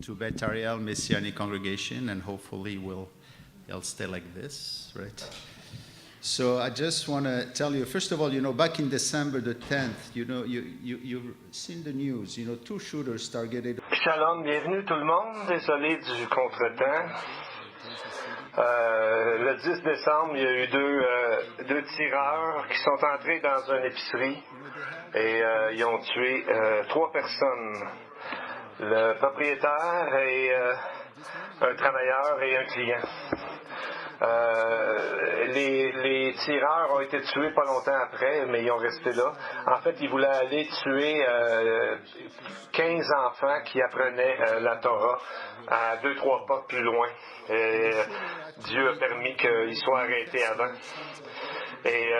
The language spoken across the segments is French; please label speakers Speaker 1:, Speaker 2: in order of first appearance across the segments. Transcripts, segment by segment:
Speaker 1: into Beth Ariel Messianic Congregation, and hopefully it'll stay like this, right? So I just want to tell you, first of all, back in December the 10th, you've seen the news, 2 shooters targeted.
Speaker 2: Shalom, bienvenue tout le monde. Désolé du contretemps. Le 10 décembre, il y a eu deux tireurs qui sont entrés dans une épicerie et ils ont tué 3 personnes. Le propriétaire et un travailleur et un client. Les tireurs ont été tués pas longtemps après, mais ils ont resté là. En fait, ils voulaient aller tuer 15 enfants qui apprenaient la Torah à 2-3 pas plus loin. Et Dieu a permis qu'ils soient arrêtés avant. Et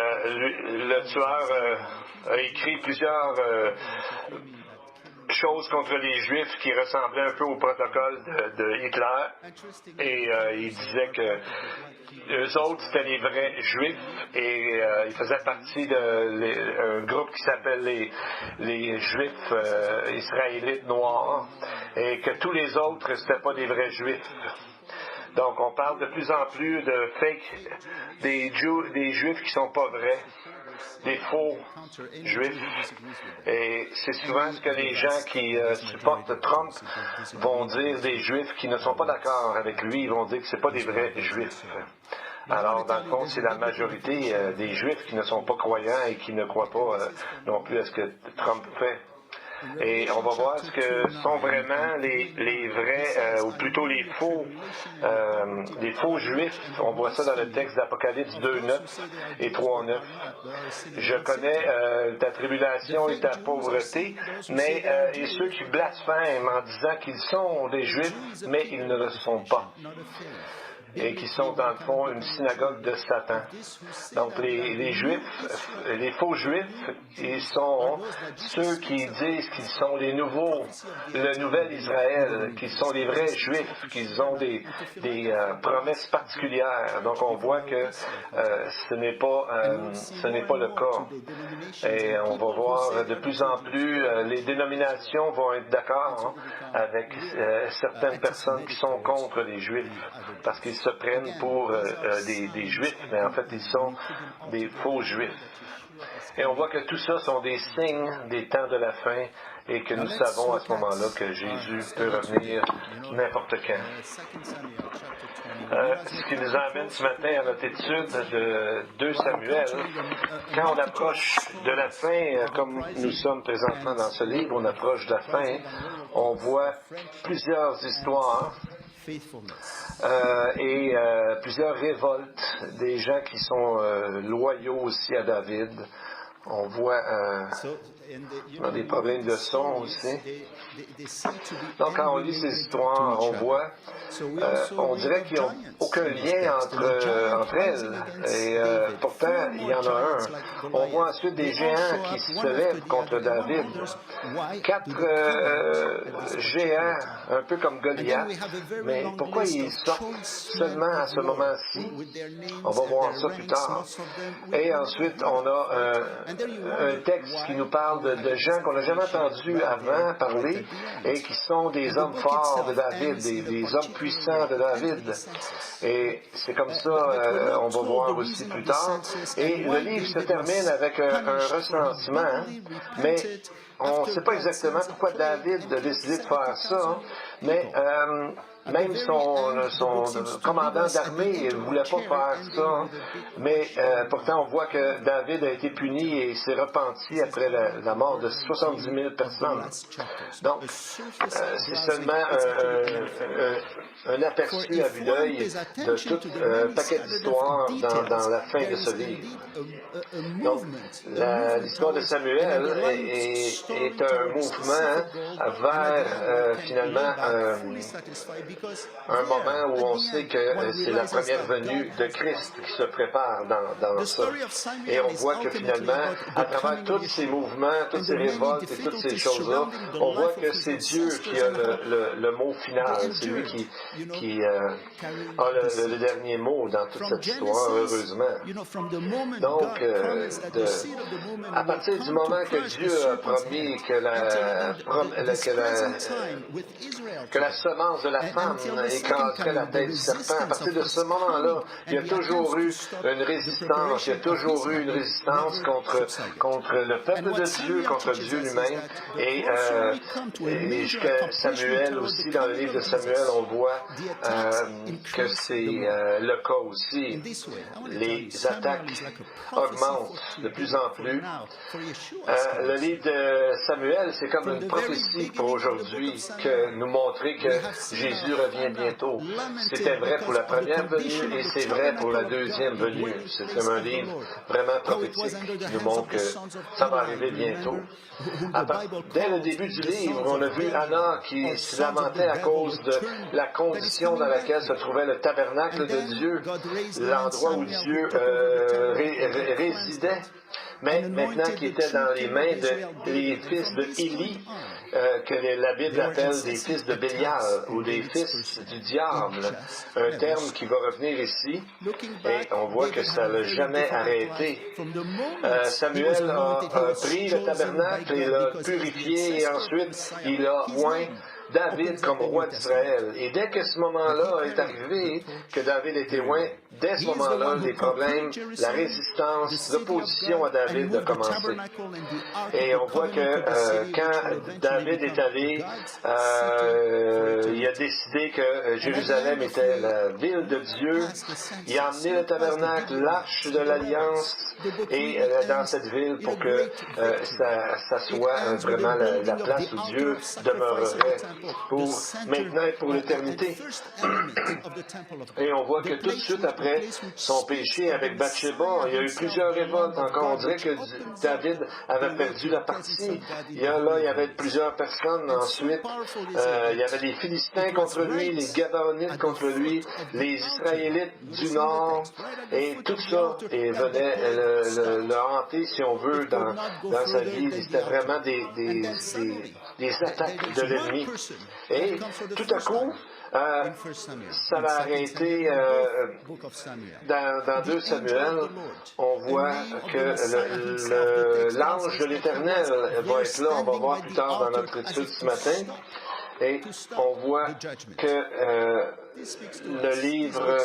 Speaker 2: le tueur a écrit plusieurs choses contre les Juifs qui ressemblaient un peu au protocole de Hitler. Et il disait que eux autres, c'était les vrais Juifs et ils faisaient partie d'un groupe qui s'appelle les Juifs israélites noirs et que tous les autres, c'était pas des vrais Juifs. Donc, on parle de plus en plus de fake, des Juifs qui sont pas vrais, des faux Juifs. Et c'est souvent ce que les gens qui supportent Trump vont dire des Juifs qui ne sont pas d'accord avec lui. Ils vont dire que c'est pas des vrais Juifs. Alors, dans le fond, c'est la majorité des Juifs qui ne sont pas croyants et qui ne croient pas non plus à ce que Trump fait. Et on va voir ce que sont vraiment les vrais, ou plutôt les faux Juifs. On voit ça dans le texte d'Apocalypse 2.9 et 3.9. Je connais ta tribulation et ta pauvreté, mais et ceux qui blasphèment en disant qu'ils sont des Juifs, mais ils ne le sont pas. Et qui sont dans le fond une synagogue de Satan. Donc les Juifs, les faux Juifs, ils sont ceux qui disent qu'ils sont le nouvel Israël, qu'ils sont les vrais Juifs, qu'ils ont des promesses particulières. Donc on voit que ce n'est pas le cas. Et on va voir de plus en plus les dénominations vont être d'accord avec certaines personnes qui sont contre les Juifs, parce qu'ils se prennent pour des Juifs, mais en fait, ils sont des faux Juifs. Et on voit que tout ça sont des signes des temps de la fin et que nous savons à ce moment-là que Jésus peut revenir n'importe quand. Ce qui nous amène ce matin à notre étude de 2 Samuel. Quand on approche de la fin, comme nous sommes présentement dans ce livre, on approche de la fin, on voit plusieurs histoires et plusieurs révoltes des gens qui sont loyaux aussi à David. On voit des problèmes de son aussi. Donc, quand on lit ces histoires, on voit, on dirait qu'ils n'ont aucun lien entre elles. Et pourtant, il y en a un. On voit ensuite des géants qui se lèvent contre David. 4 géants, un peu comme Goliath. Mais pourquoi ils sortent seulement à ce moment-ci? On va voir ça plus tard. Et ensuite, on a un texte qui nous parle de gens qu'on n'a jamais entendus avant parler et qui sont des hommes forts de David, des hommes puissants de David. Et c'est comme ça, on va voir aussi plus tard. Et le livre se termine avec un recensement, mais on ne sait pas exactement pourquoi David a décidé de faire ça, mais même son commandant d'armée ne voulait pas faire ça, mais pourtant on voit que David a été puni et s'est repenti après la mort de 70 000 personnes. Donc, c'est seulement un aperçu à vue d'œil de tout un paquet d'histoires dans la fin de ce livre. Donc, l'histoire de Samuel est un mouvement vers, finalement, un moment où on sait que c'est la première venue de Christ qui se prépare dans ça. Et on voit que finalement, à travers tous ces mouvements, toutes ces révoltes et toutes ces choses-là, on voit que c'est Dieu qui a le mot final. C'est lui qui a le dernier mot dans toute cette histoire, heureusement. Donc, à partir du moment que Dieu a promis que la semence de la femme écraserait la tête du serpent, à partir de ce moment-là, il y a toujours eu une résistance, contre le peuple de Dieu, contre Dieu lui-même, et jusqu'à Samuel aussi, dans le livre de Samuel, on voit que c'est le cas aussi. Les attaques augmentent de plus en plus. Le livre de Samuel, c'est comme une prophétie pour aujourd'hui, que nous montrer que Jésus revient bientôt. C'était vrai pour la première venue et c'est vrai pour la deuxième venue. C'est comme un livre vraiment prophétique qui nous montre que ça va arriver bientôt. Dès le début du livre, on a vu Anna qui se lamentait à cause de la condition dans laquelle se trouvait le tabernacle de Dieu, l'endroit où Dieu résidait. Mais maintenant qui était dans les mains des fils de Élie, que la Bible appelle des fils de Bélial ou des fils du diable, un terme qui va revenir ici, et on voit que ça n'a jamais arrêté. Samuel a pris le tabernacle et l'a purifié, et ensuite il a oint David comme roi d'Israël. Et dès que ce moment-là est arrivé, que David était oint, dès ce moment-là, les problèmes, la résistance, l'opposition à David a commencé. Et on voit que quand David est allé, il a décidé que Jérusalem était la ville de Dieu. Il a emmené le tabernacle, l'arche de l'Alliance, et dans cette ville pour que ça soit vraiment la place où Dieu demeurerait pour maintenant et pour l'éternité. Et on voit que tout de suite après son péché avec Bathsheba, il y a eu plusieurs révoltes encore. On dirait que David avait perdu la partie. Il y avait plusieurs personnes ensuite. Il y avait les Philistins contre lui, les Gabaonites contre lui, les Israélites du Nord, et tout ça venait le hanter, si on veut, dans sa vie. C'était vraiment des attaques de l'ennemi. Et tout à coup, ça va arrêter dans 2 Samuel. On voit que l'ange de l'Éternel va être là. On va voir plus tard dans notre étude ce matin. Et on voit que le livre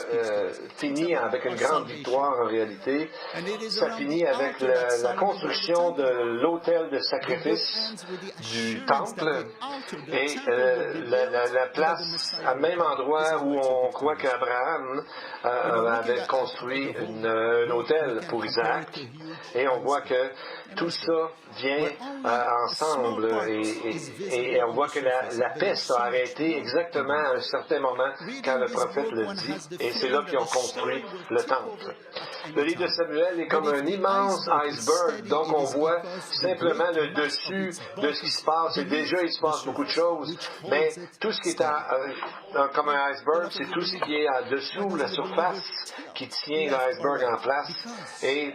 Speaker 2: finit avec une grande victoire en réalité. Ça finit avec la construction de l'autel de sacrifice du temple et la place à même endroit où on croit qu'Abraham avait construit un autel pour Isaac. Et on voit que tout ça vient ensemble et on voit que la peste a arrêté exactement à un certain moment quand le prophète le dit, et c'est là qu'ils ont construit le temple. Le livre de Samuel est comme un immense iceberg, donc on voit simplement le dessus de ce qui se passe, et déjà il se passe beaucoup de choses, mais tout ce qui est comme un iceberg, c'est tout ce qui est en dessous, la surface, qui tient l'iceberg en place, et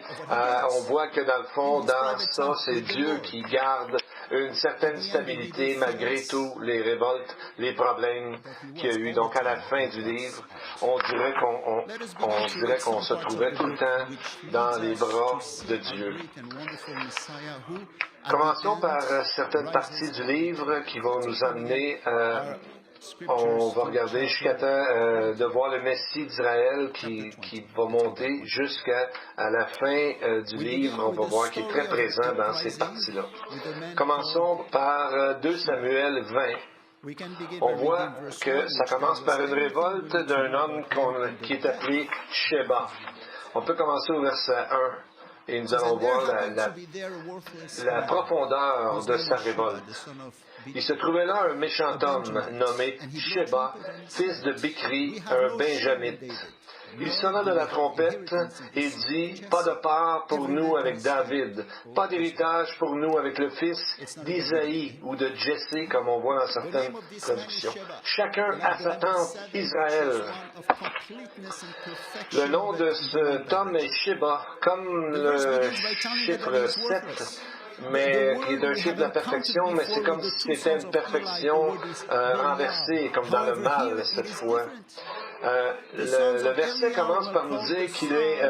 Speaker 2: on voit que dans le fond, dans ça, c'est Dieu qui garde une certaine stabilité malgré tous les révoltes, les problèmes qu'il y a eu. Donc à la fin du livre, on dirait qu'on se trouvait tout le temps dans les bras de Dieu. Commençons par certaines parties du livre qui vont nous amener on va regarder jusqu'à temps de voir le Messie d'Israël qui va monter jusqu'à la fin du livre. On va voir qu'il est très présent dans ces parties-là. Commençons par 2 Samuel 20. On voit que ça commence par une révolte d'un homme qui est appelé Sheba. On peut commencer au verset 1. Et nous allons voir la profondeur de sa révolte. Il se trouvait là un méchant homme nommé Sheba, fils de Bichri, un Benjamite. il sonna de la trompette et dit, « Pas de part pour nous avec David, pas d'héritage pour nous avec le fils d'Isaïe ou de Jessé, comme on voit dans certaines traductions. Chacun à sa tente, Israël. » Le nom de cet homme est Sheba, comme le chiffre 7. Mais qui est un chiffre de la perfection, mais c'est comme si c'était une perfection renversée, comme dans le mal cette fois. Le verset commence par nous dire qu'il est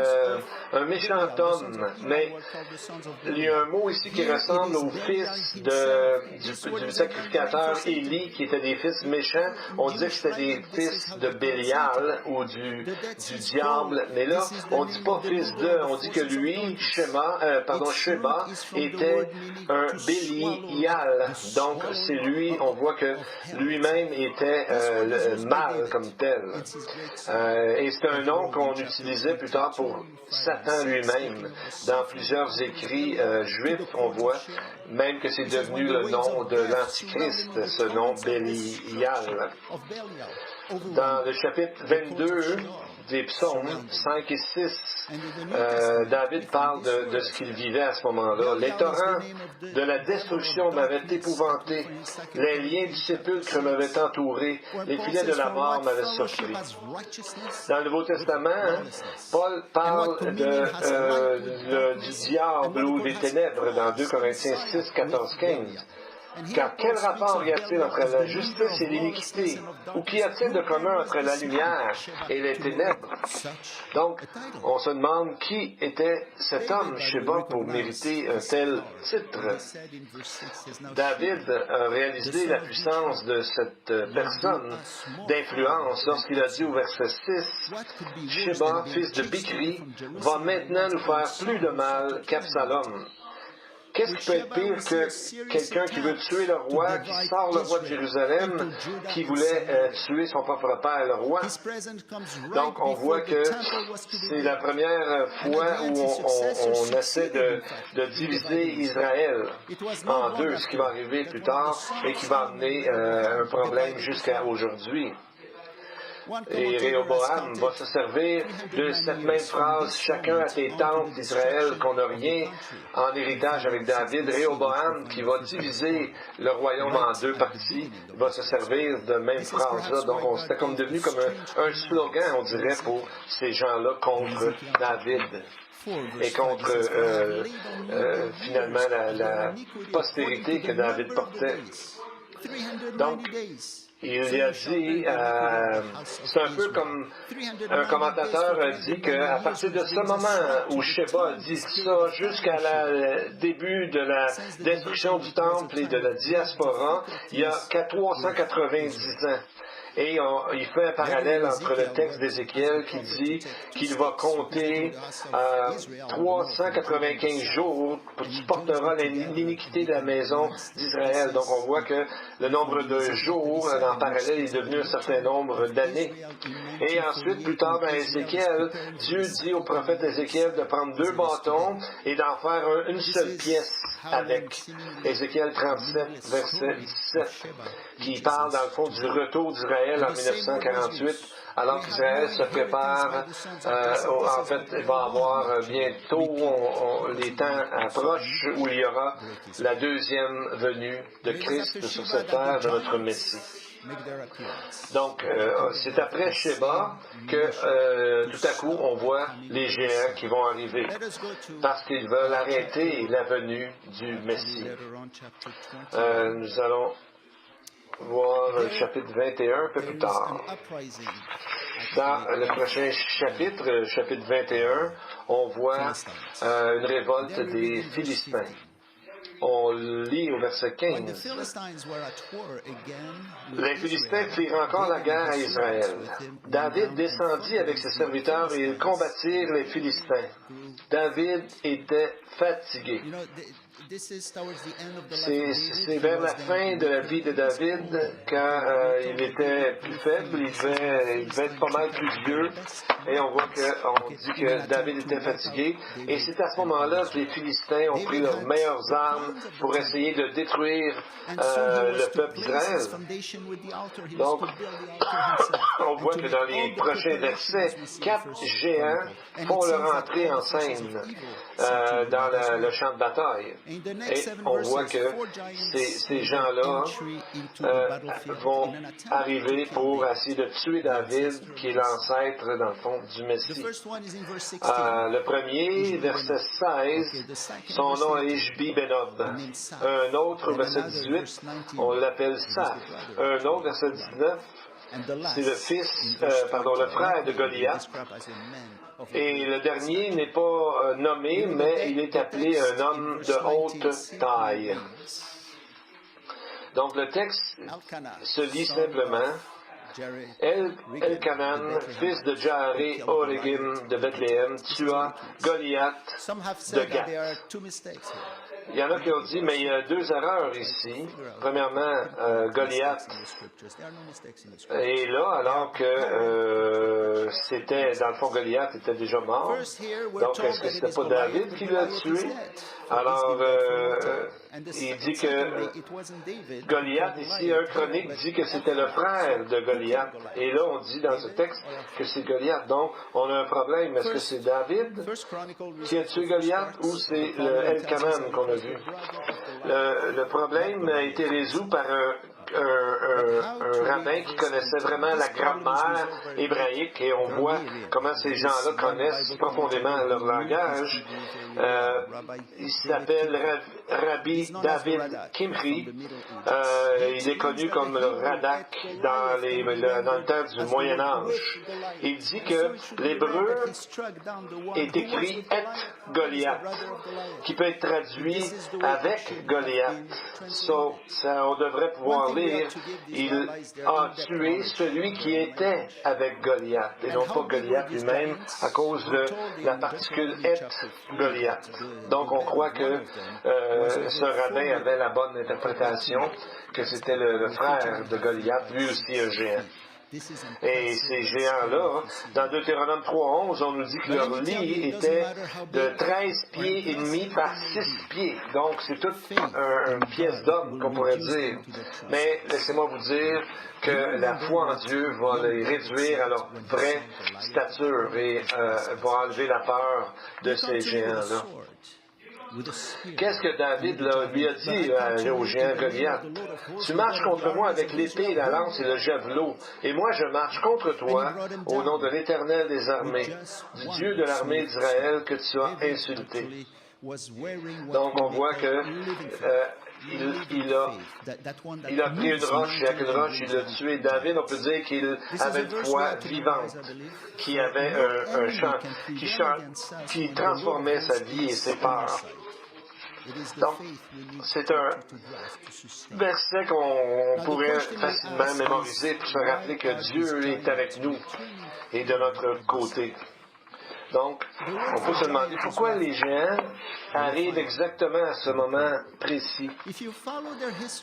Speaker 2: un méchant homme, mais il y a un mot ici qui ressemble au fils du sacrificateur Élie, qui étaient des fils méchants. On dit que c'était des fils de Bélial ou du diable, mais là, on ne dit pas fils de, on dit que lui, Sheba, était un Bélial. Donc, c'est lui, on voit que lui-même était le mal comme tel. Et c'est un nom qu'on utilisait plus tard pour Satan lui-même. Dans plusieurs écrits juifs, on voit même que c'est devenu le nom de l'Antichrist, ce nom Bélial. Dans le chapitre 22 des psaumes 5 et 6, David parle de ce qu'il vivait à ce moment-là. « Les torrents de la destruction m'avaient épouvanté, les liens du sépulcre m'avaient entouré, les filets de la mort m'avaient surpris. » Dans le Nouveau Testament, Paul parle du diable ou des ténèbres dans 2 Corinthiens 6, 14, 15. Car quel rapport y a-t-il entre la justice et l'iniquité? Ou qu'y a-t-il de commun entre la lumière et les ténèbres? Donc, on se demande qui était cet homme, Sheba, pour mériter un tel titre. David a réalisé la puissance de cette personne d'influence lorsqu'il a dit au verset 6, « Sheba, fils de Bichri, va maintenant nous faire plus de mal qu'Absalom. » Qu'est-ce qui peut être pire que quelqu'un qui veut tuer le roi, qui sort le roi de Jérusalem, qui voulait tuer son propre père, le roi? Donc, on voit que c'est la première fois où on essaie de diviser Israël en deux, ce qui va arriver plus tard et qui va amener un problème jusqu'à aujourd'hui. Et Réhoboam va se servir de cette même phrase, chacun à tes tentes d'Israël, qu'on n'a rien en héritage avec David. Réhoboam, qui va diviser le royaume en deux parties, va se servir de même phrase-là. Donc, c'était comme devenu comme un slogan, on dirait, pour ces gens-là contre David et contre finalement la postérité que David portait. Donc, il a dit, c'est un peu comme un commentateur a dit qu'à partir de ce moment où Sheba a dit ça jusqu'à le début de la destruction du temple et de la diaspora, il y a 390 ans. Et il fait un parallèle entre le texte d'Ézéchiel qui dit qu'il va compter 395 jours pour tu porteras l'iniquité de la maison d'Israël. Donc on voit que le nombre de jours en parallèle est devenu un certain nombre d'années. Et ensuite, plus tard dans Ézéchiel, Dieu dit au prophète Ézéchiel de prendre 2 bâtons et d'en faire une seule pièce avec. Ézéchiel 37, verset 17, qui parle dans le fond du retour d'Israël en 1948, alors qu'Israël se prépare, en fait, il va avoir bientôt, les temps approchent, où il y aura la deuxième venue de Christ sur cette terre, de notre Messie. Donc, c'est après Sheba que tout à coup, on voit les géants qui vont arriver, parce qu'ils veulent arrêter la venue du Messie. Nous allons voir le chapitre 21 un peu plus tard. Dans le prochain chapitre, chapitre 21, on voit une révolte des Philistins. On lit au verset 15. Les Philistins firent encore la guerre à Israël. David descendit avec ses serviteurs et ils combattirent les Philistins. David était fatigué. C'est vers la fin de la vie de David, quand il était plus faible, il devait être pas mal plus vieux, et on dit que David était fatigué, et c'est à ce moment-là que les Philistins ont pris leurs meilleures armes pour essayer de détruire le peuple d'Israël. Donc, on voit que dans les prochains versets, 4 géants font leur entrée en scène dans le champ de bataille. Et on voit que ces gens-là vont arriver pour essayer de tuer David, qui est l'ancêtre, dans le fond, du Messie. Le premier, verset 16, son nom est Ishbi Benob. Un autre, verset 18, on l'appelle Saph. Un autre, verset 19, c'est le frère de Goliath. Et le dernier n'est pas nommé, mais il est appelé un homme de haute taille. Donc le texte se lit simplement: Elkanan, fils de Jaaré Oregim de Bethléem, tua Goliath de Gath. Il y en a qui ont dit, mais il y a 2 erreurs ici. Premièrement, Goliath est là, alors que dans le fond, Goliath était déjà mort. Donc, est-ce que c'était pas David qui l'a tué? Alors, il dit que Goliath, ici, un chronique dit que c'était le frère de Goliath. Et là, on dit dans ce texte que c'est Goliath. Donc, on a un problème. Est-ce que c'est David qui a tué Goliath ou c'est le Elkanan qu'on a vu? Le problème a été résolu par un rabbin qui connaissait vraiment la grammaire hébraïque, et on voit comment ces gens-là connaissent profondément leur langage. Il s'appelle Rabbi David Kimri. Il est connu comme le Radak dans le temps du Moyen Âge. Il dit que l'hébreu est écrit « et Goliath », qui peut être traduit « avec Goliath ». On devrait pouvoir lire « Il a tué celui qui était avec Goliath », et non pas Goliath lui-même, à cause de la particule « et Goliath ». Donc, on croit que ce rabbin avait la bonne interprétation, que c'était le frère de Goliath, lui aussi un géant. Et ces géants-là, dans Deutéronome 3.11, on nous dit que leur lit était de 13 pieds et demi par 6 pieds. Donc, c'est toute une pièce d'homme, qu'on pourrait dire. Mais laissez-moi vous dire que la foi en Dieu va les réduire à leur vraie stature et va enlever la peur de ces géants-là. Qu'est-ce que David lui a dit au géant Goliath? Tu marches contre moi avec l'épée, la lance et le javelot, et moi je marche contre toi au nom de l'Éternel des armées, du Dieu de l'armée d'Israël que tu as insulté. Donc on voit que il a pris une roche, et avec une roche, il a tué David. On peut dire qu'il avait une foi vivante, qui avait un chant, qui transformait sa vie et ses peurs. Donc, c'est un verset qu'on pourrait facilement mémoriser pour se rappeler que Dieu est avec nous et de notre côté. Donc, on peut se demander pourquoi les géants arrivent exactement à ce moment précis.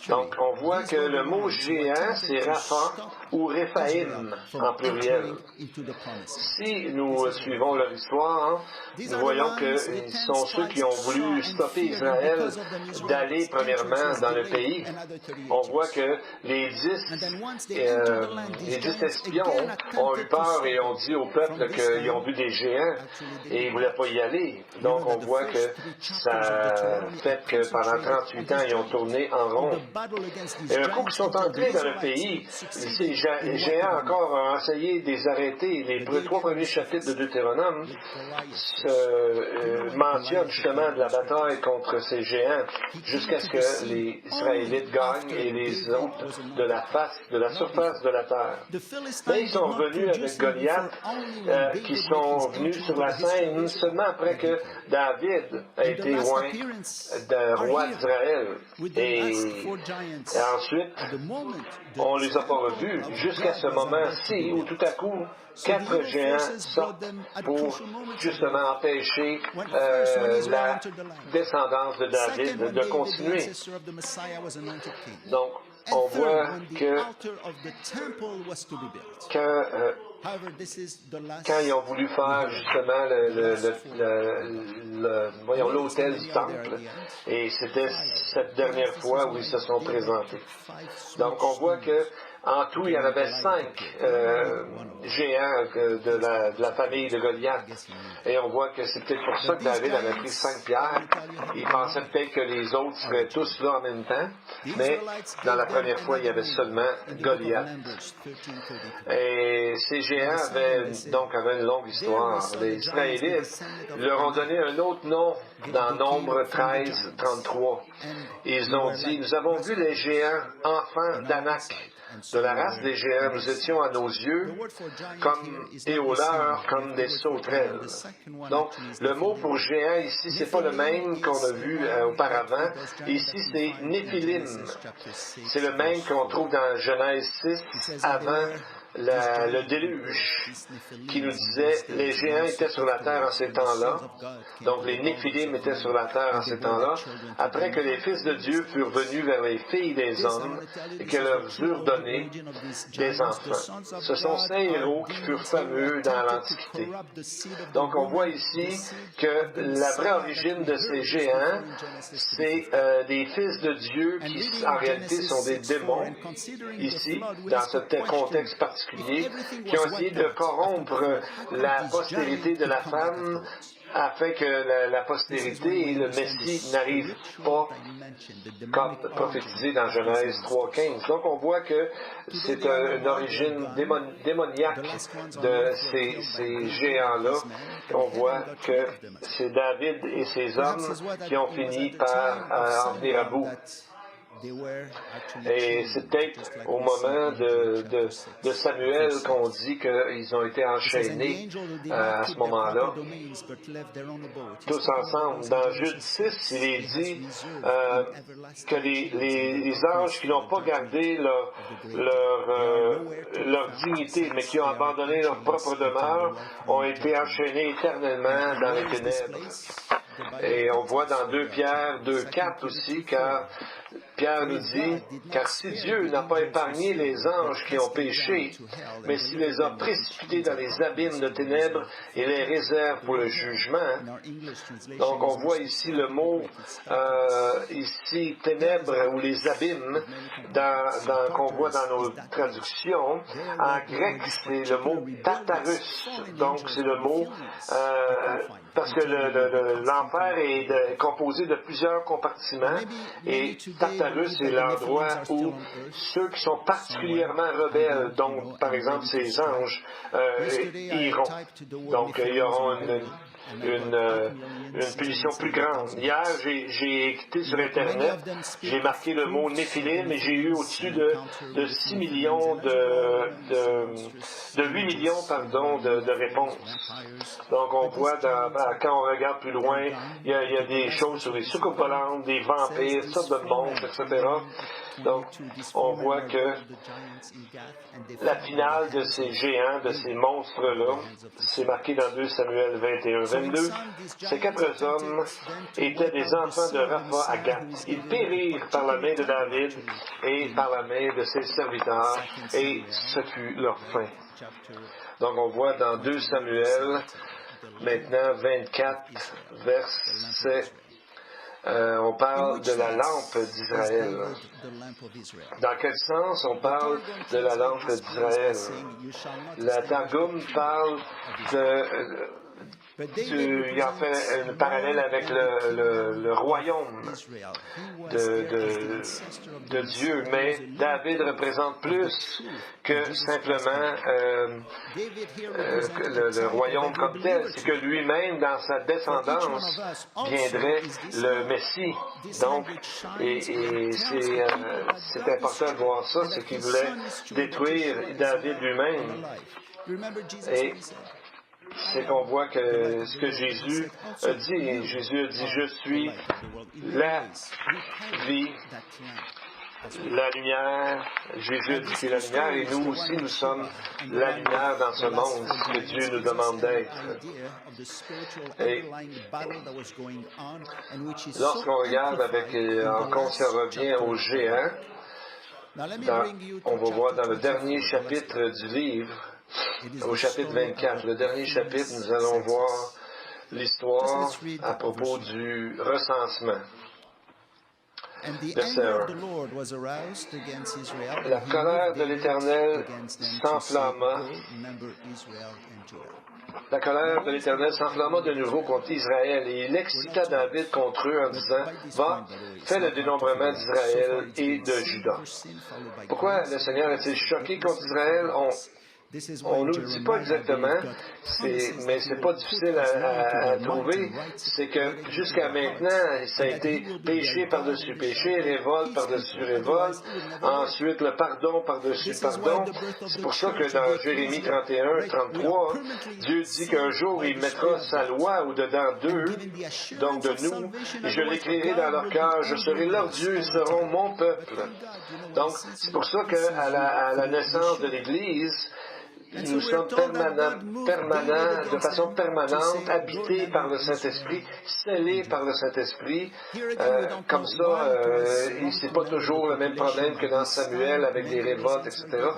Speaker 2: Donc, on voit que le mot géant, c'est Rapha ou Réphaïm en pluriel. Si nous suivons leur histoire, nous voyons que ce sont ceux qui ont voulu stopper Israël d'aller premièrement dans le pays. On voit que les 10 espions ont eu peur et ont dit au peuple qu'ils ont vu des géants et ils ne voulaient pas y aller. Donc on voit que ça fait que pendant 38 ans, ils ont tourné en rond. Et un coup qu'ils sont entrés dans le pays, ces géants encore ont essayé de les arrêter. Les 3 premiers chapitres de Deutéronome mentionnent justement de la bataille contre ces géants jusqu'à ce que les Israélites gagnent et les autres de la surface de la terre. Mais ils sont revenus avec Goliath, qui sont venus sur la scène seulement après que David a été oint de roi d'Israël. Et ensuite, on ne les a pas revus jusqu'à ce moment-ci où tout à coup, 4 géants sortent pour justement empêcher la descendance de David de continuer. Donc, on voit que quand ils ont voulu faire justement l'autel du temple, et c'était cette dernière fois où ils se sont présentés. Donc, on voit que en tout, il y en avait 5 géants de la famille de Goliath. Et on voit que c'est peut-être pour ça que David avait pris 5 pierres. Il pensait peut-être que les autres seraient tous là en même temps. Mais dans la première fois, il y avait seulement Goliath. Et ces géants avaient une longue histoire. Les Israélites leur ont donné un autre nom dans Nombre 13, 33. Ils ont dit, nous avons vu les géants enfants d'Anak. De la race des géants, nous étions à nos yeux et aux leurs comme des sauterelles. Donc, le mot pour géant ici, c'est pas le même qu'on a vu auparavant. Ici, c'est Néphilim. C'est le même qu'on trouve dans Genèse 6 avant le déluge, qui nous disait les géants étaient sur la terre en ces temps-là. Donc les Néphilim étaient sur la terre en ces temps-là, après que les fils de Dieu furent venus vers les filles des hommes et que leur eurent donné des enfants. Ce sont ces héros qui furent fameux dans l'Antiquité. Donc on voit ici que la vraie origine de ces géants, c'est des fils de Dieu qui en réalité sont des démons, ici, dans ce contexte particulier, qui ont essayé de corrompre la postérité de la femme afin que la postérité et le Messie n'arrivent pas comme prophétisé dans Genèse 3.15. Donc on voit que c'est une origine démoniaque de ces géants-là. On voit que c'est David et ses hommes qui ont fini par en venir à bout. Et c'est peut-être au moment de Samuel qu'on dit qu'ils ont été enchaînés à ce moment-là, tous ensemble. Dans Jude 6, il est dit que les anges qui n'ont pas gardé leur dignité, mais qui ont abandonné leur propre demeure, ont été enchaînés éternellement dans les ténèbres. Et on voit dans 2 Pierre 2.4 aussi, car Pierre nous dit, « Car si Dieu n'a pas épargné les anges qui ont péché, mais s'il les a précipités dans les abîmes de ténèbres et les réserve pour le jugement. » Donc on voit ici le mot, ici, ténèbres ou les abîmes, qu'on voit dans nos traductions. En grec, c'est le mot Tartarus. Donc c'est le mot, parce que l'enfer est composé de plusieurs compartiments, et Tartarus est l'endroit où ceux qui sont particulièrement rebelles, donc par exemple ces anges, iront. Donc ils auront une punition plus grande. Hier, j'ai écouté sur Internet, j'ai marqué le mot Néphilim et j'ai eu au-dessus de 6 millions de 8 millions, pardon, de réponses. Donc, on voit, quand on regarde plus loin, il y a des choses sur les soucoupes volantes, des vampires, sortes de monstres, etc. Donc, on voit que la finale de ces géants, de ces monstres-là, c'est marqué dans 2 Samuel 21-22. Ces 4 hommes étaient des enfants de Rapha à Gath. Ils périrent par la main de David et par la main de ses serviteurs, et ce fut leur fin. Donc, on voit dans 2 Samuel, maintenant 24, verset on parle de la lampe d'Israël. Dans quel sens on parle de la lampe d'Israël? La Targum parle il en fait un parallèle avec le royaume de Dieu, mais David représente plus que simplement le royaume comme tel. C'est que lui-même, dans sa descendance, viendrait le Messie. Donc, et c'est important de voir ça, c'est qu'il voulait détruire David lui-même. Et c'est qu'on voit que ce que Jésus a dit. Jésus a dit, je suis la vie, la lumière. Jésus a dit qu'il est la lumière et nous aussi, nous sommes la lumière dans ce monde que Dieu nous demande d'être. Et lorsqu'on regarde encore si on revient au géant, on va voir dans le dernier chapitre du livre, au chapitre 24, le dernier chapitre, nous allons voir l'histoire à propos du recensement. La colère de l'Éternel s'enflamma. La colère de l'Éternel s'enflamma de nouveau contre Israël, et il excita David contre eux en disant, va, fais le dénombrement d'Israël et de Juda. Pourquoi le Seigneur est-il choqué contre Israël? On ne nous le dit pas exactement, mais c'est pas difficile à trouver. C'est que jusqu'à maintenant, ça a été péché par-dessus péché, révolte par-dessus révolte, ensuite le pardon par-dessus pardon. C'est pour ça que dans Jérémie 31, 33, Dieu dit qu'un jour il mettra sa loi au-dedans d'eux, donc de nous, et je l'écrirai dans leur cœur, je serai leur Dieu, ils seront mon peuple. Donc, c'est pour ça qu'à la naissance de l'Église, nous sommes permanents, de façon permanente, habités par le Saint-Esprit, scellés par le Saint-Esprit. Comme ça, c'est pas toujours le même problème que dans Samuel avec des révoltes, etc.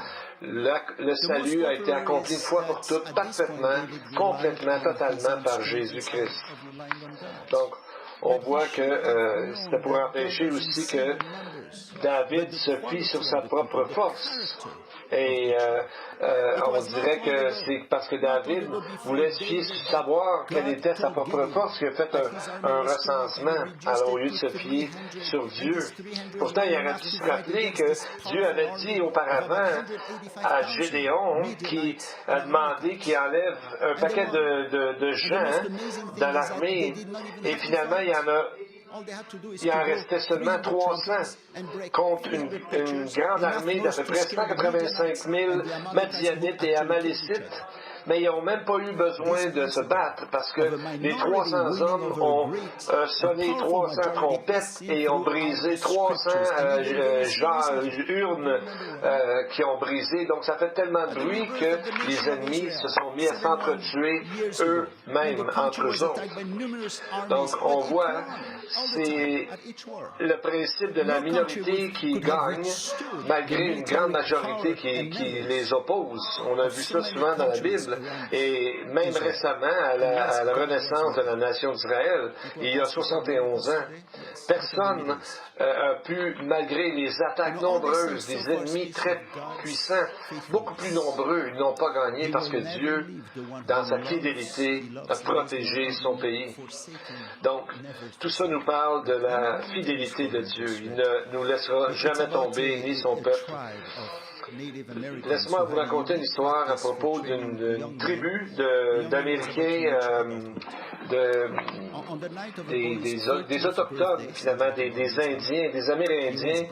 Speaker 2: Le salut a été accompli une fois pour toutes, parfaitement, complètement, totalement par Jésus-Christ. Donc, on voit que c'était pour empêcher aussi que David se fie sur sa propre force. Et on dirait que c'est parce que David voulait savoir quelle était sa propre force qu'il a fait un recensement, alors au lieu de se fier sur Dieu. Pourtant, il aurait dû se rappeler que Dieu avait dit auparavant à Gédéon, qui a demandé qu'il enlève un paquet de gens dans l'armée, et finalement, il en restait seulement 300 contre une grande armée d'à peu près 185 000 Madianites et Amalécites. Mais ils n'ont même pas eu besoin de se battre parce que les 300 hommes ont sonné 300 trompettes et ont brisé 300 urnes qui ont brisé. Donc ça fait tellement de bruit que les ennemis se sont mis à s'entretuer eux-mêmes entre eux autres. Donc on voit, c'est le principe de la minorité qui gagne malgré une grande majorité qui les oppose. On a vu ça souvent dans la Bible. Et même récemment, à la renaissance de la nation d'Israël, il y a 71 ans, personne n'a pu, malgré les attaques nombreuses des ennemis très puissants, beaucoup plus nombreux, ils n'ont pas gagné parce que Dieu, dans sa fidélité, a protégé son pays. Donc, tout ça nous parle de la fidélité de Dieu. Il ne nous laissera jamais tomber, ni son peuple. Laisse-moi vous raconter une histoire à propos d'une tribu d'Américains, des Autochtones, finalement, des Indiens, des Amérindiens,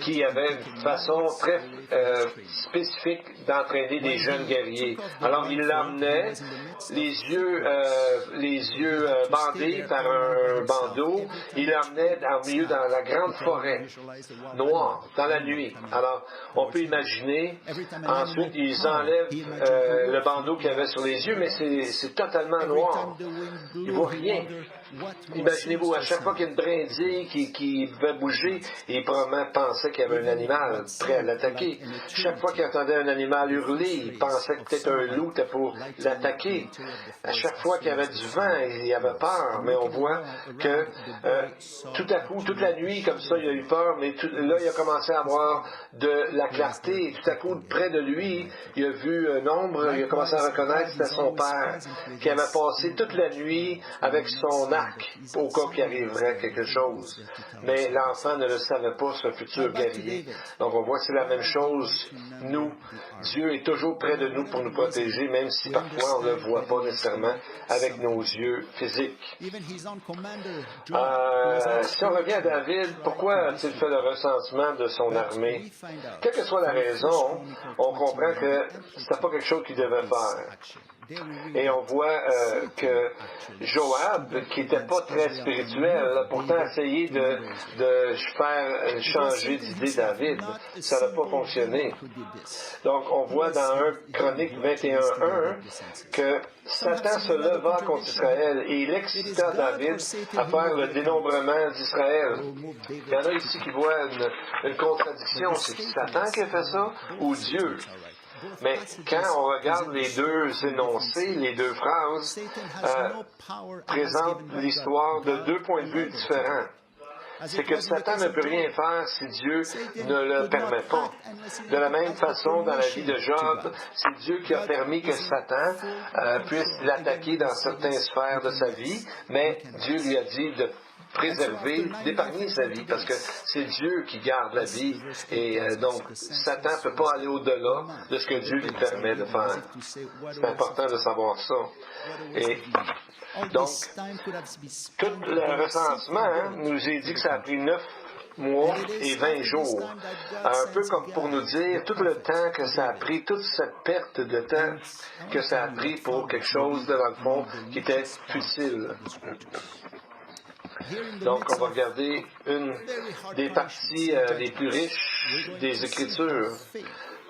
Speaker 2: qui avaient une façon très spécifique d'entraîner des jeunes guerriers. Alors, ils l'emmenaient, les yeux bandés par un bandeau, ils l'emmenaient au milieu dans la grande forêt noire, dans la nuit. Alors, on peut imaginer, ensuite, ils enlèvent le bandeau qu'il y avait sur les yeux, mais c'est totalement noir. Ils ne voient rien. Imaginez-vous, à chaque fois qu'il y a une brindille qui va bouger, ils probablement pensaient qu'il y avait un animal prêt à l'attaquer. Chaque fois qu'ils entendaient un animal hurler, ils pensaient que peut-être un loup était pour l'attaquer. À chaque fois qu'il y avait du vent, il avait peur, mais on voit que tout à coup, toute la nuit, comme ça, il a eu peur, mais là, il a commencé à avoir de la clarté. Tout à coup, près de lui, il a vu un ombre, il a commencé à reconnaître que c'était son père, qui avait passé toute la nuit avec son arc, au cas qu'il arriverait quelque chose. Mais l'enfant ne le savait pas, ce futur guerrier. Donc on voit que c'est la même chose. Nous, Dieu est toujours près de nous pour nous protéger, même si parfois on ne le voit pas nécessairement avec nos yeux physiques. Si on revient à David, pourquoi a-t-il fait le recensement de son armée? Quelle que soit la raison, on comprend que ce n'était pas quelque chose qu'il devait faire. Et on voit que Joab, qui n'était pas très spirituel, a pourtant essayé de faire changer d'idée David. Ça n'a pas fonctionné. Donc, on voit dans 1 Chronique 21:1 que Satan se leva contre Israël et il excita David à faire le dénombrement d'Israël. Il y en a ici qui voient une contradiction. C'est Satan qui a fait ça ou Dieu? Mais quand on regarde les deux énoncés, les deux phrases, présentent l'histoire de deux points de vue différents. C'est que Satan ne peut rien faire si Dieu ne le permet pas. De la même façon, dans la vie de Job, c'est Dieu qui a permis que Satan puisse l'attaquer dans certaines sphères de sa vie, mais Dieu lui a dit de préserver, d'épargner sa vie, parce que c'est Dieu qui garde la vie, et donc Satan ne peut pas aller au-delà de ce que Dieu lui permet de faire. C'est important de savoir ça. Et donc, tout le recensement nous est dit que ça a pris 9 mois et 20 jours. Un peu comme pour nous dire tout le temps que ça a pris, toute cette perte de temps que ça a pris pour quelque chose, dans le fond, qui était futile. Donc, on va regarder une des parties les plus riches des Écritures,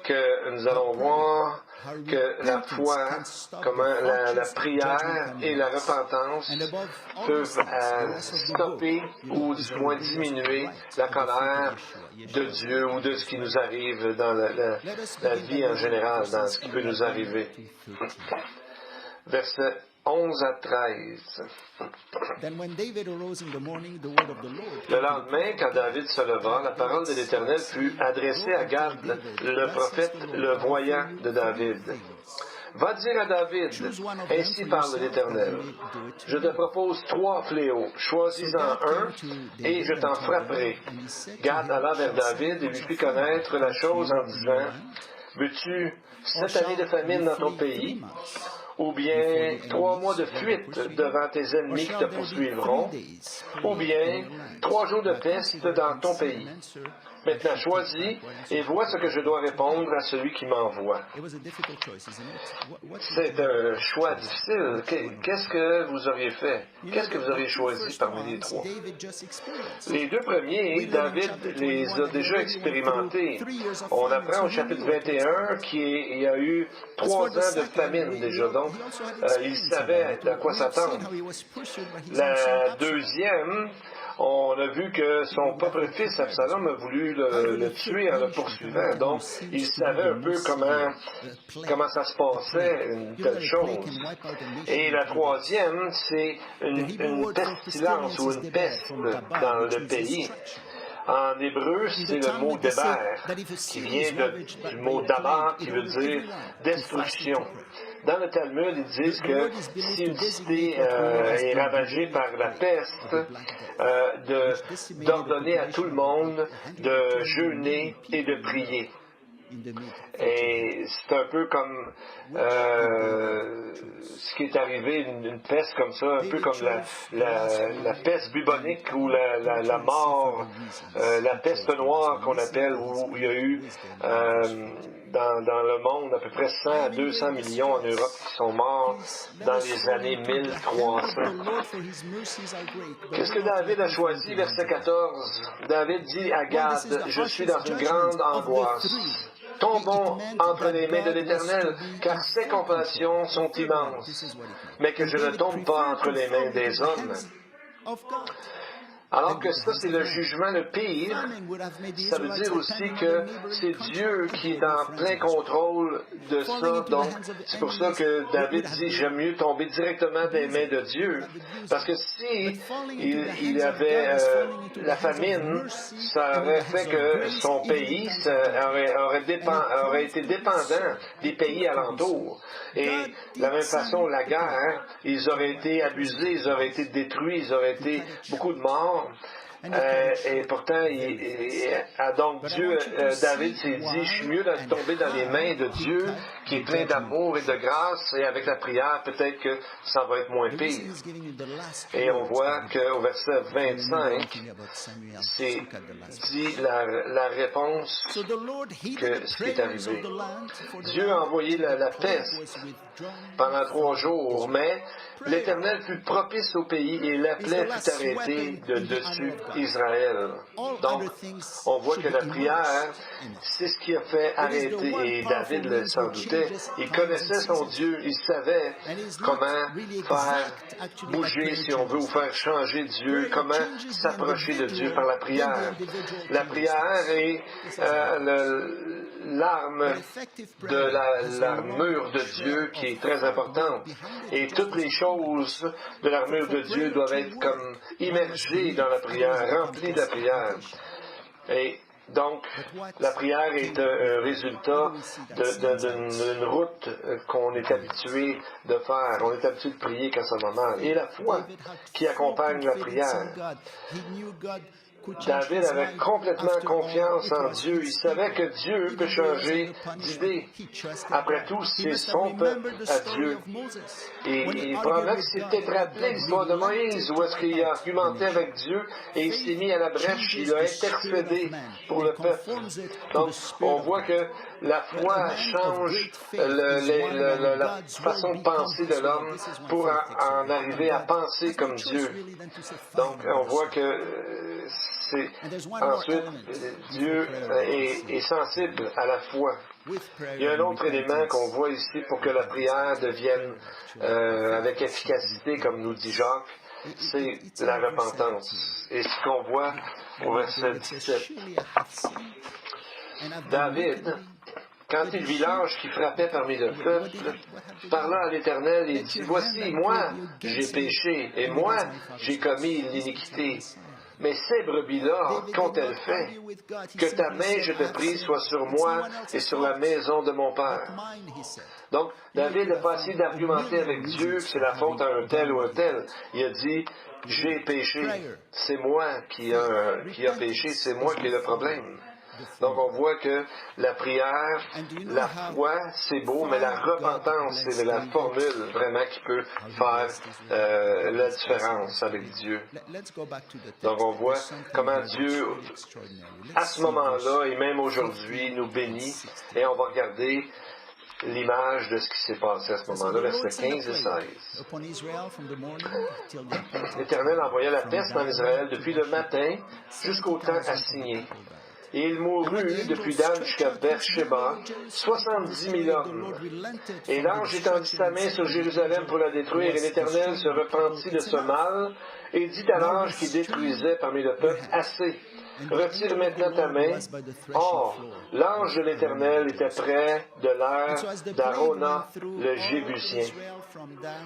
Speaker 2: que nous allons voir que la foi, comment la prière et la repentance peuvent stopper ou du moins diminuer la colère de Dieu ou de ce qui nous arrive dans la vie en général, dans ce qui peut nous arriver. Verset 11 à 13. Le lendemain, quand David se leva, la parole de l'Éternel fut adressée à Gad, le prophète, le voyant de David. Va dire à David, ainsi parle l'Éternel, je te propose 3 fléaux, choisis-en un, et je t'en frapperai. Gad alla vers David et lui fit connaître la chose en disant, veux-tu 7 années de famine dans ton pays? Ou bien 3 mois de fuite devant tes ennemis qui te poursuivront, ou bien 3 jours de peste dans ton pays. Maintenant, choisis et vois ce que je dois répondre à celui qui m'envoie. C'est un choix difficile. Qu'est-ce que vous auriez fait? Qu'est-ce que vous auriez choisi parmi les 3? Les 2 premiers, David les a déjà expérimentés. On apprend au chapitre 21 qu'il y a eu 3 ans de famine déjà. Donc, il savait à quoi s'attendre. La deuxième, on a vu que son propre fils Absalom a voulu le tuer en le poursuivant. Donc, il savait un peu comment ça se passait, une telle chose. Et la troisième, c'est une pestilence ou une peste dans le pays. En hébreu, c'est le mot déber, qui vient du mot dabar, qui veut dire destruction. Dans le Talmud, ils disent que si une cité est ravagée par la peste, d'ordonner à tout le monde de jeûner et de prier. Et c'est un peu comme ce qui est arrivé, une peste comme ça, un peu comme la peste bubonique ou la mort, la peste noire qu'on appelle, où il y a eu dans le monde à peu près 100 à 200 millions en Europe qui sont morts dans les années 1300. Qu'est-ce que David a choisi? Verset 14. David dit à Gad, « Je suis dans une grande angoisse. Tombons entre les mains de l'Éternel, car ses compassions sont immenses, mais que je ne tombe pas entre les mains des hommes. » Alors que ça, c'est le jugement le pire, ça veut dire aussi que c'est Dieu qui est en plein contrôle de ça. Donc, c'est pour ça que David dit, j'aime mieux tomber directement des mains de Dieu. Parce que si il avait la famine, ça aurait fait que son pays aurait été dépendant des pays alentours. Et de la même façon, la guerre, ils auraient été abusés, ils auraient été détruits, ils auraient été beaucoup de morts. Et pourtant, donc Dieu, David s'est dit, je suis mieux de tomber dans les mains de Dieu qui est plein d'amour et de grâce, et avec la prière, peut-être que ça va être moins pire. Et on voit qu'au verset 25, c'est dit la réponse que ce qui est arrivé. Dieu a envoyé la peste pendant 3 jours, mais l'Éternel fut propice au pays et la plaie fut arrêtée de dessus Israël. Donc, on voit que la prière, c'est ce qui a fait arrêter, et David s'en doutait. Il connaissait son Dieu, il savait comment faire bouger, si on veut, ou faire changer Dieu, comment s'approcher de Dieu par la prière. La prière est l'arme de l'armure de Dieu qui est très importante. Et toutes les choses de l'armure de Dieu doivent être comme immergées dans la prière, remplies de la prière. Et donc, la prière est un résultat d'une route qu'on est habitué de faire. On est habitué de prier quand ça va mal. Et la foi qui accompagne la prière. David avait complètement confiance en Dieu. Il savait que Dieu peut changer d'idée. Après tout, c'est son peuple à Dieu. Et probablement qu'il s'est peut-être rappelé l'histoire de Moïse, où est-ce qu'il a argumenté avec Dieu et il s'est mis à la brèche, il a intercédé pour le peuple. Donc, on voit que la foi change la façon de penser de l'homme pour en arriver à penser comme Dieu. Donc, on voit que ensuite, Dieu est sensible à la foi. Il y a un autre élément qu'on voit ici pour que la prière devienne avec efficacité, comme nous dit Jacques, c'est la repentance. Et ce qu'on voit au verset 17. David, quand il vit l'ange qui frappait parmi le peuple, parla à l'Éternel et dit, « Voici, moi, j'ai péché, et moi, j'ai commis l'iniquité. Mais ces brebis-là, qu'ont-elles fait? Que ta main, je te prie, soit sur moi et sur la maison de mon père. » Donc, David n'a pas essayé d'argumenter avec Dieu que c'est la faute à un tel ou un tel. Il a dit, j'ai péché. C'est moi qui a péché, c'est moi qui ai le problème. Donc, on voit que la prière, la foi, c'est beau, mais la repentance, c'est la formule vraiment qui peut faire la différence avec Dieu. Donc, on voit comment Dieu, à ce moment-là, et même aujourd'hui, nous bénit. Et on va regarder l'image de ce qui s'est passé à ce moment-là, versets 15 et 16. L'Éternel envoya la peste en Israël depuis le matin jusqu'au temps assigné. Et il mourut depuis Dan jusqu'à Beersheba, 70 000 hommes. Et l'ange étendit sa main sur Jérusalem pour la détruire, et l'Éternel se repentit de ce mal, et dit à l'ange qui détruisait parmi le peuple, « Assez, retire maintenant ta main. » Or, l'ange de l'Éternel était près de l'aire d'Arona, le Jébusien.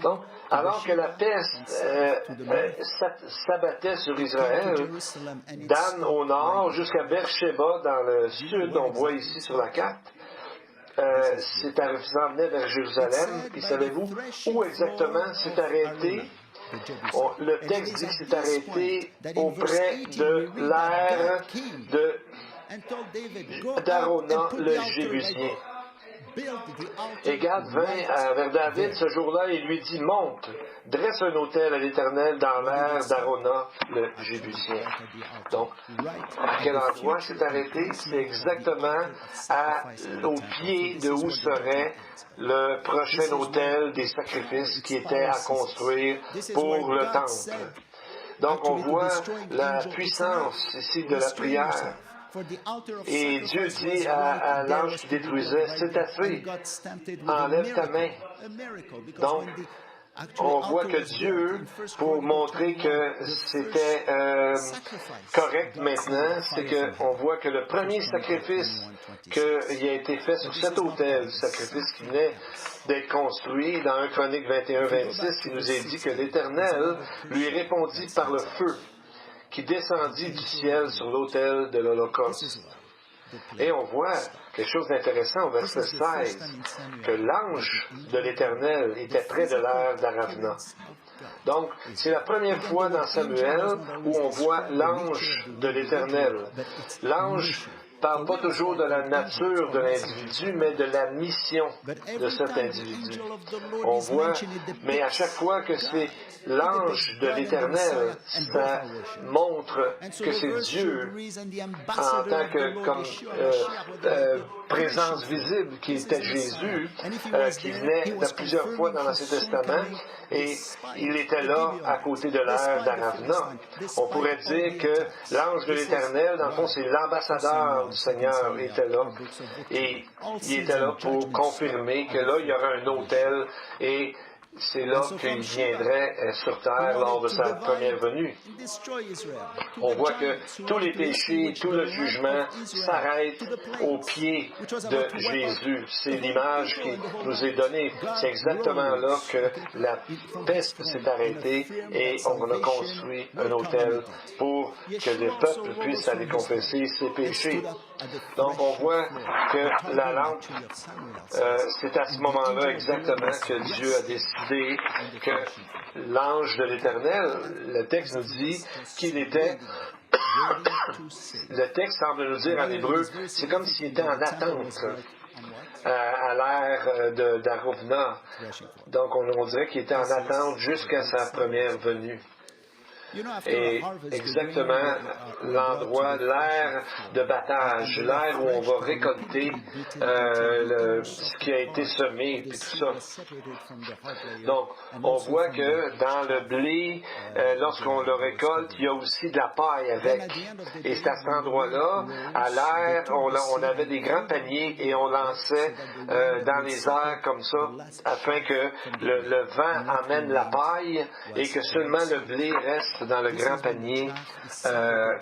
Speaker 2: Donc, alors que la peste s'abattait sur Israël, Dan au nord jusqu'à Beersheba dans le sud, on voit ici sur la carte, s'en venait vers Jérusalem. Et savez-vous où exactement s'est arrêté? Le texte dit que c'est arrêté auprès de l'aire d'Arona, le Jébusien. Et Gad vint vers David ce jour-là et lui dit, « Monte, dresse un autel à l'Éternel dans l'aire d'Arona, le Jébusien. » Donc, à quel endroit c'est arrêté? C'est exactement au pied de où serait le prochain autel des sacrifices qui était à construire pour le temple. Donc, on voit la puissance ici de la prière. Et Dieu dit à l'ange qui détruisait, « C'est assez, enlève ta main. » Donc, on voit que Dieu, pour montrer que c'était correct maintenant, c'est qu'on voit que le premier sacrifice qui a été fait sur cet autel, sacrifice qui venait d'être construit dans 1 Chronique 21-26, il nous est dit que l'Éternel lui répondit par le feu qui descendit du ciel sur l'autel de l'Holocauste. Et on voit quelque chose d'intéressant au verset 16, que l'ange de l'Éternel était près de l'aire d'Aravna. Donc, c'est la première fois dans Samuel où on voit l'ange de l'Éternel. L'ange parle pas toujours de la nature de l'individu, mais de la mission de cet individu. On voit, mais à chaque fois que c'est l'ange de l'Éternel, ça montre que c'est Dieu en tant que comme présence visible qui était Jésus, qui venait de plusieurs fois dans l'Ancien Testament, et il était là à côté de l'ère d'Aravna. On pourrait dire que l'ange de l'Éternel, dans le fond, c'est l'ambassadeur du Seigneur, était là. Et il était là pour confirmer que là, il y aurait un autel et c'est là qu'il viendrait sur terre lors de sa première venue. On voit que tous les péchés, tout le jugement s'arrête au pied de Jésus. C'est l'image qui nous est donnée. C'est exactement là que la peste s'est arrêtée et on a construit un autel pour que les peuples puissent aller confesser ses péchés. Donc on voit que la lampe, c'est à ce moment-là exactement que Dieu a décidé que l'ange de l'Éternel, le texte nous dit qu'il était, le texte semble nous dire en hébreu, c'est comme s'il était en attente à l'ère d'Aravna. Donc on dirait qu'il était en attente jusqu'à sa première venue. Et exactement l'endroit, l'ère de battage, l'ère où on va récolter ce qui a été semé, puis tout ça. Donc, on voit que dans le blé, lorsqu'on le récolte, il y a aussi de la paille avec. Et c'est à cet endroit-là, à l'air, on avait des grands paniers et on lançait dans les airs comme ça, afin que le vent amène la paille et que seulement le blé reste dans le grand panier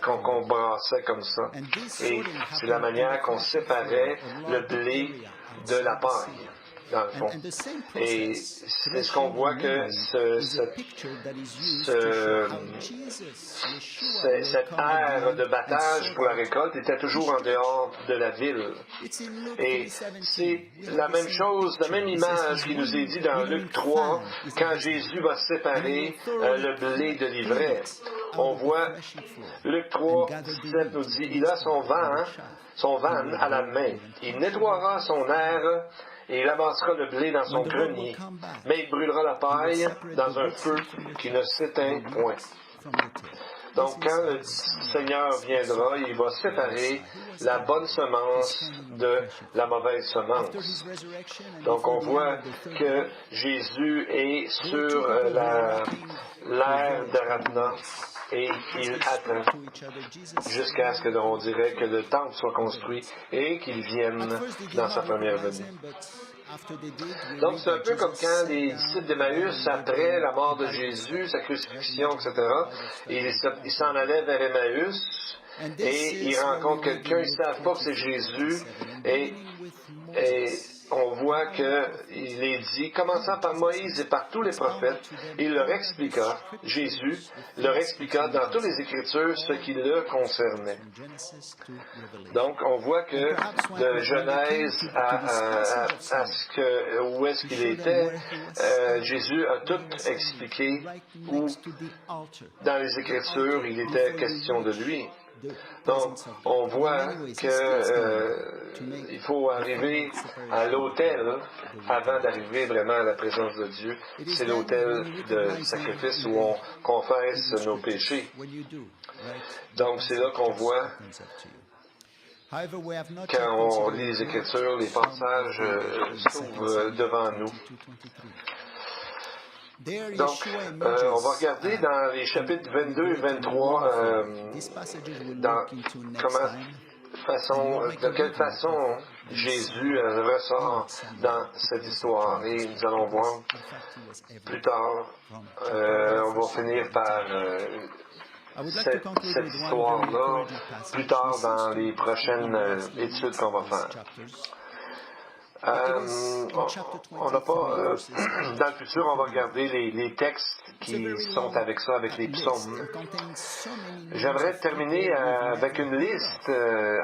Speaker 2: qu'on brassait comme ça. Et c'est la manière qu'on séparait le blé de la paille, dans le fond. Et c'est ce qu'on voit que cette ère de battage pour la récolte était toujours en dehors de la ville. Et c'est la même chose, la même image qui nous est dit dans Luc 3, quand Jésus va séparer le blé de l'ivraie. On voit, Luc 3, 17 nous dit, il a son van à la main. Il nettoiera son aire et il amassera le blé dans son grenier, mais il brûlera la paille dans un feu qui ne s'éteint point. Donc, quand le Seigneur viendra, il va séparer la bonne semence de la mauvaise semence. Donc, on voit que Jésus est sur l'ère d'Aravna et il attend jusqu'à ce que l'on dirait que le temple soit construit et qu'il vienne dans sa première venue. Donc, c'est un peu comme quand les disciples d'Emmaüs, après la mort de Jésus, sa crucifixion, etc., ils s'en allaient vers Emmaüs et ils rencontrent quelqu'un, ils ne savent pas que c'est Jésus et on voit qu'il est dit, commençant par Moïse et par tous les prophètes, il leur expliqua, Jésus leur expliqua dans toutes les Écritures ce qui le concernait. Donc, on voit que de Genèse où est-ce qu'il était, Jésus a tout expliqué où, dans les Écritures, il était question de lui. Donc, on voit qu'il faut arriver à l'autel avant d'arriver vraiment à la présence de Dieu. C'est l'autel de sacrifice où on confesse nos péchés. Donc, c'est là qu'on voit, quand on lit les Écritures, les passages s'ouvrent devant nous. Donc, on va regarder dans les chapitres 22 et 23 de quelle façon Jésus ressort dans cette histoire. Et nous allons voir plus tard, on va finir par cette histoire-là plus tard dans les prochaines études qu'on va faire. On n'a pas, dans le futur, on va regarder les textes qui sont avec ça, avec les psaumes. J'aimerais terminer avec une liste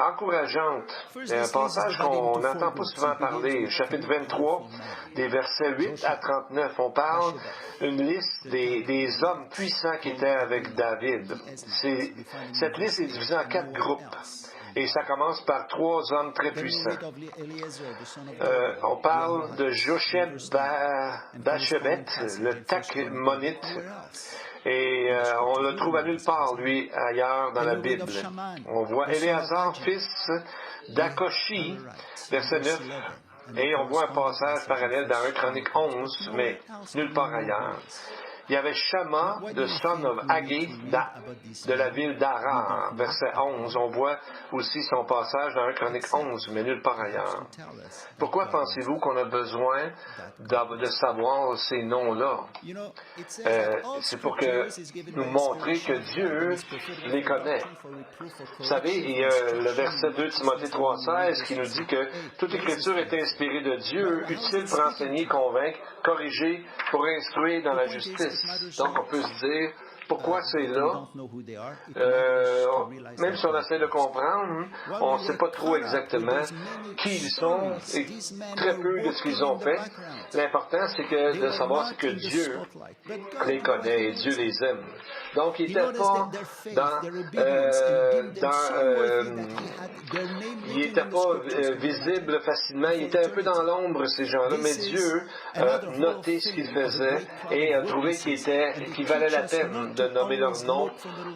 Speaker 2: encourageante, un passage qu'on n'entend pas souvent parler, chapitre 23, des versets 8 à 39. On parle d'une liste des hommes puissants qui étaient avec David. Cette liste est divisée en 4 groupes. Et ça commence par 3 hommes très puissants. On parle de Jocheb Bachebet, le Tachmonite, et on le trouve à nulle part, lui, ailleurs dans la Bible. On voit Éléazar, fils d'Akoshi, verset 9, et on voit un passage parallèle dans 1 Chronique 11, mais nulle part ailleurs. Il y avait Shama, the son of Haggai, de la ville d'Arar, verset 11. On voit aussi son passage dans 1 Chronique 11, mais nulle part ailleurs. Pourquoi pensez-vous qu'on a besoin de savoir ces noms-là? C'est pour nous montrer que Dieu les connaît. Vous savez, il y a le verset 2 Timothée 3,16 qui nous dit que toute écriture est inspirée de Dieu, utile pour enseigner, convaincre, corriger, pour instruire dans la justice. Donc, on peut se dire, pourquoi c'est là? Même si on essaie de comprendre, on ne sait pas trop exactement qui ils sont et très peu de ce qu'ils ont fait. L'important, c'est de savoir que Dieu les connaît et Dieu les aime. Donc, ils n'étaient pas visibles facilement. Ils étaient un peu dans l'ombre, ces gens-là, mais Dieu a noté ce qu'ils faisaient et a trouvé qu'il valait la peine de nommer leur nom,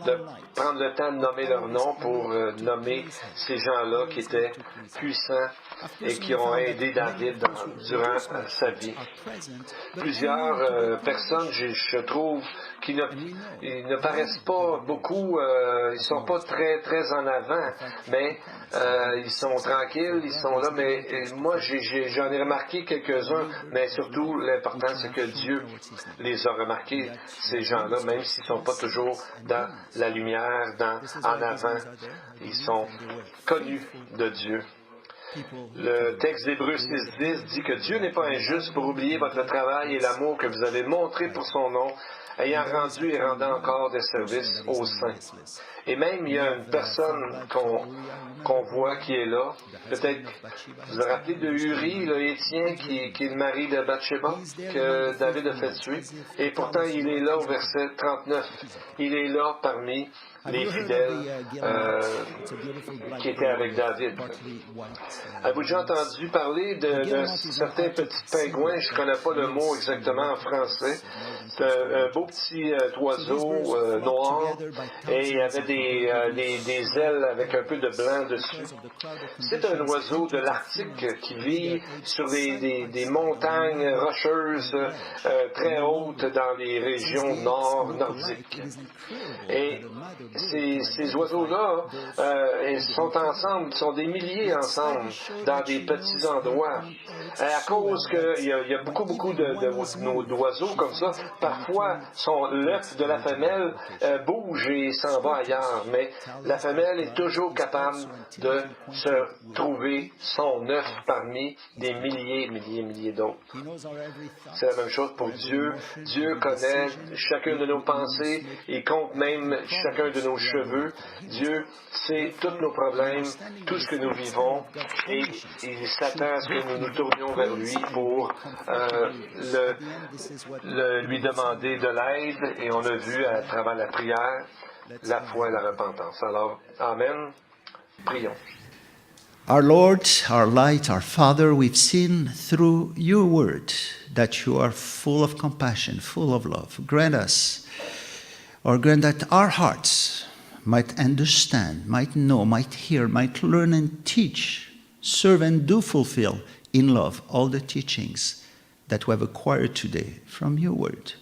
Speaker 2: de prendre le temps de nommer leur nom pour nommer ces gens-là qui étaient puissants et qui ont aidé David durant sa vie. Plusieurs personnes, je trouve, qui ne paraissent pas beaucoup, ils ne sont pas très, très en avant, mais ils sont tranquilles, ils sont là, mais moi, j'en ai remarqué quelques-uns, mais surtout, l'important, c'est que Dieu les a remarqués, ces gens-là, même s'ils ne sont pas toujours dans la lumière, en avant, ils sont connus de Dieu. Le texte d'Hébreux 6.10 dit que Dieu n'est pas injuste pour oublier votre travail et l'amour que vous avez montré pour son nom, ayant rendu et rendant encore des services aux saints. Et même, il y a une personne qu'on voit qui est là. Peut-être, vous vous rappelez de Uri, le Hétien, qui est le mari de Bathsheba, que David a fait tuer. Et pourtant, il est là au verset 39. Il est là parmi les fidèles qui étaient avec David. Avez-vous déjà entendu parler d'un certain petit pingouin? Je ne connais pas le mot exactement en français. C'est un beau petit oiseau noir et il avait des ailes avec un peu de blanc dessus. C'est un oiseau de l'Arctique qui vit sur des montagnes rocheuses très hautes dans les régions nordiques. Et ces oiseaux-là, ils sont ensemble, ils sont des milliers ensemble dans des petits endroits. À cause qu'il y a beaucoup d'oiseaux comme ça, parfois l'œuf de la femelle bouge et s'en va ailleurs, mais la femelle est toujours capable de se trouver son œuf parmi des milliers d'autres. C'est la même chose pour Dieu. Dieu connaît chacune de nos pensées, il compte même chacun de nos cheveux. Dieu sait tous nos problèmes, tout ce que nous vivons, et il s'attend à ce que nous nous tournions vers lui pour lui demander de l'aide, et on a vu à travers la prière, la foi et la repentance. Alors, Amen. Prions.
Speaker 1: Our Lord, our light, our Father, we've seen through your word that you are full of compassion, full of love. Grant us, or grant that our hearts might understand, might know, might hear, might learn and teach, serve and do fulfill in love all the teachings that we have acquired today from your word.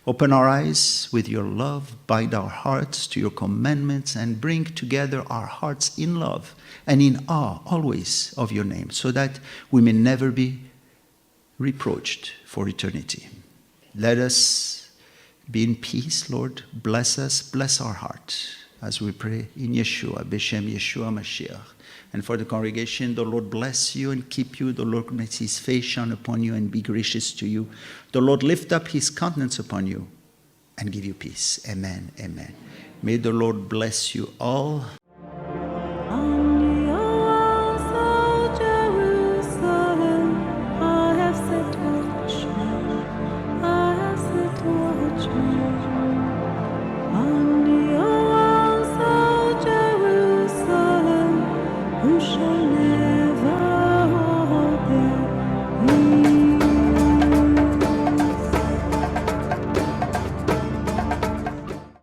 Speaker 1: Open our eyes with your love, bind our hearts to your commandments, and bring together our hearts in love and in awe always of your name, so that we may never be reproached for eternity. Let us be in peace, Lord. Bless us, bless our heart, as we pray in Yeshua, B'Shem Yeshua Mashiach. And for the congregation, the Lord bless you and keep you. The Lord makes his face shine upon you and be gracious to you. The Lord lift up his countenance upon you and give you peace. Amen, amen. May the Lord bless you all.